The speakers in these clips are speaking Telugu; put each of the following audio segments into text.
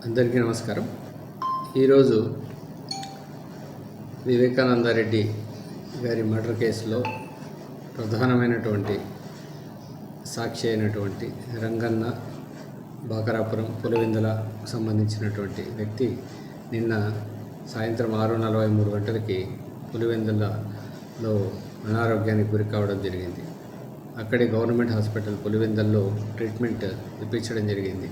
అందరికీ నమస్కారం. ఈరోజు వివేకానందరెడ్డి గారి మర్డర్ కేసులో ప్రధానమైనటువంటి సాక్షి అయినటువంటి రంగన్న బాకరాపురం పులివెందుల సంబంధించినటువంటి వ్యక్తి నిన్న సాయంత్రం 6:43 గంటలకి పులివెందులలో అనారోగ్యానికి గురి కావడం జరిగింది. అక్కడి గవర్నమెంట్ హాస్పిటల్ పులివెందుల్లో ట్రీట్మెంట్ ఇప్పించడం జరిగింది.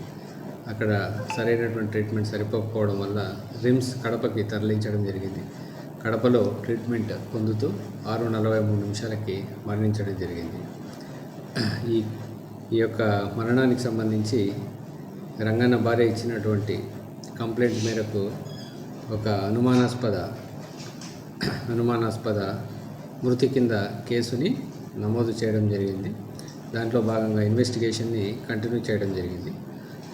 అక్కడ సరైనటువంటి ట్రీట్మెంట్ సరిపోకపోవడం వల్ల రిమ్స్ కడపకి తరలించడం జరిగింది. కడపలో ట్రీట్మెంట్ పొందుతూ 6:43 మరణించడం జరిగింది. ఈ యొక్క మరణానికి సంబంధించి రంగన్న భార్య ఇచ్చినటువంటి కంప్లైంట్ మేరకు ఒక అనుమానాస్పద మృతి కింద కేసుని నమోదు చేయడం జరిగింది. దాంట్లో భాగంగా ఇన్వెస్టిగేషన్ని కంటిన్యూ చేయడం జరిగింది.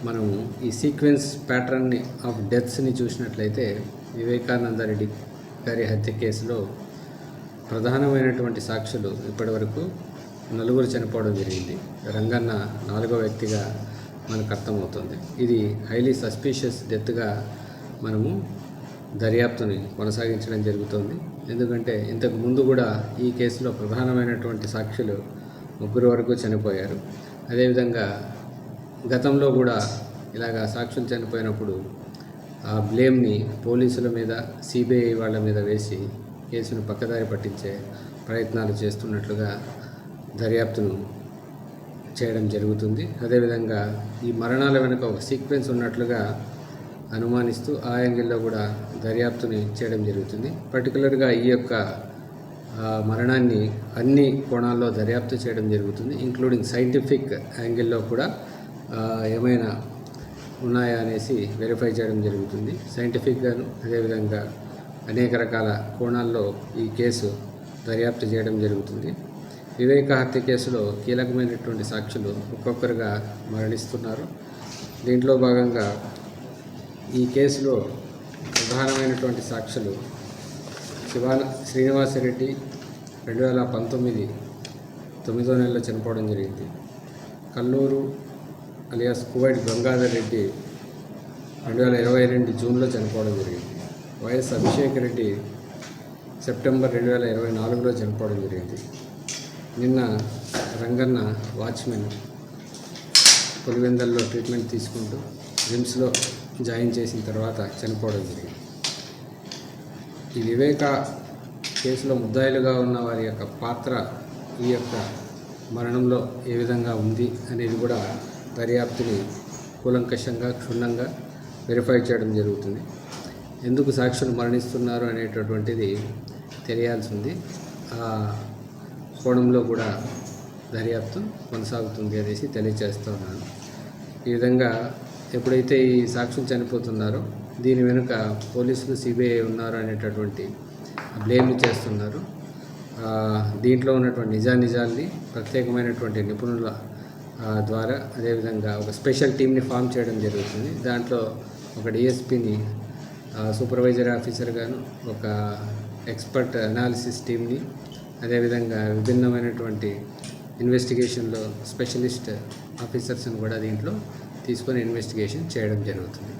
మనం ఈ సీక్వెన్స్ ప్యాటర్న్ ఆఫ్ డెత్స్ని చూసినట్లయితే వివేకానందరెడ్డి గారి హత్య కేసులో ప్రధానమైనటువంటి సాక్షులు ఇప్పటివరకు 4 చనిపోవడం జరిగింది. రంగన్న 4వ వ్యక్తిగా మనకు అర్థమవుతుంది. ఇది హైలీ సస్పీషియస్ డెత్గా మనము దర్యాప్తుని కొనసాగించడం జరుగుతుంది. ఎందుకంటే ఇంతకు ముందు కూడా ఈ కేసులో ప్రధానమైనటువంటి సాక్షులు 3 వరకు చనిపోయారు. అదేవిధంగా గతంలో కూడా ఇలాగా సాక్షులు చనిపోయినప్పుడు ఆ బ్లేమ్ని పోలీసుల మీద, సిబిఐ వాళ్ళ మీద వేసి కేసును పక్కదారి పట్టించే ప్రయత్నాలు చేస్తున్నట్లుగా దర్యాప్తును చేయడం జరుగుతుంది. అదేవిధంగా ఈ మరణాల వెనుక ఒక సీక్వెన్స్ ఉన్నట్లుగా అనుమానిస్తూ ఆ యాంగిల్లో కూడా దర్యాప్తుని చేయడం జరుగుతుంది. పర్టికులర్గా ఈ యొక్క మరణాన్ని అన్ని కోణాల్లో దర్యాప్తు చేయడం జరుగుతుంది, ఇంక్లూడింగ్ సైంటిఫిక్ యాంగిల్లో కూడా ఏమైనా ఉన్నాయా అనేసి వెరిఫై చేయడం జరుగుతుంది. సైంటిఫిక్గాను అదేవిధంగా అనేక రకాల కోణాల్లో ఈ కేసు దర్యాప్తు చేయడం జరుగుతుంది. వివేక హత్య కేసులో కీలకమైనటువంటి సాక్షులు ఒక్కొక్కరుగా మరణిస్తున్నారు. దీంట్లో భాగంగా ఈ కేసులో ప్రధానమైనటువంటి సాక్షులు శ్రీనివాసరెడ్డి 2019 9వ నెలలో చనిపోవడం జరిగింది. కల్లూరు అలియాస్ కువైట్ గంగాధర్ రెడ్డి 2022 జూన్లో చనిపోవడం జరిగింది. వైఎస్ అభిషేక్ రెడ్డి సెప్టెంబర్ 2024లో చనిపోవడం జరిగింది. నిన్న రంగన్న వాచ్మెన్ పులివెందుల్లో ట్రీట్మెంట్ తీసుకుంటూ రిమ్స్లో జాయిన్ చేసిన తర్వాత చనిపోవడం జరిగింది. ఈ వివేక కేసులో ముద్దాయిలుగా ఉన్న వారి యొక్క పాత్ర ఈ యొక్క మరణంలో ఏ విధంగా ఉంది అనేది కూడా దర్యాప్తుని కూలంకషంగా క్షుణ్ణంగా వెరిఫై చేయడం జరుగుతుంది. ఎందుకు సాక్షులు మరణిస్తున్నారు అనేటటువంటిది తెలియాల్సి ఉంది. ఆ కోణంలో కూడా దర్యాప్తు కొనసాగుతుంది అనేసి తెలియజేస్తున్నాను. ఈ విధంగా ఎప్పుడైతే ఈ సాక్షులు చనిపోతున్నారో దీని వెనుక పోలీసులు, సిబిఐ ఉన్నారు అనేటటువంటి బ్లేమ్ చేస్తున్నారు. దీంట్లో ఉన్నటువంటి నిజాల్ని ప్రత్యేకమైనటువంటి నిపుణుల ద్వారా అదేవిధంగా ఒక స్పెషల్ టీమ్ని ఫామ్ చేయడం జరుగుతుంది. దాంట్లో ఒక డిఎస్పిని సూపర్వైజర్ ఆఫీసర్గాను, ఒక ఎక్స్పర్ట్ అనాలిసిస్ టీమ్ని, అదేవిధంగా విభిన్నమైనటువంటి ఇన్వెస్టిగేషన్లో స్పెషలిస్ట్ ఆఫీసర్స్ని కూడా దీంట్లో తీసుకొని ఇన్వెస్టిగేషన్ చేయడం జరుగుతుంది.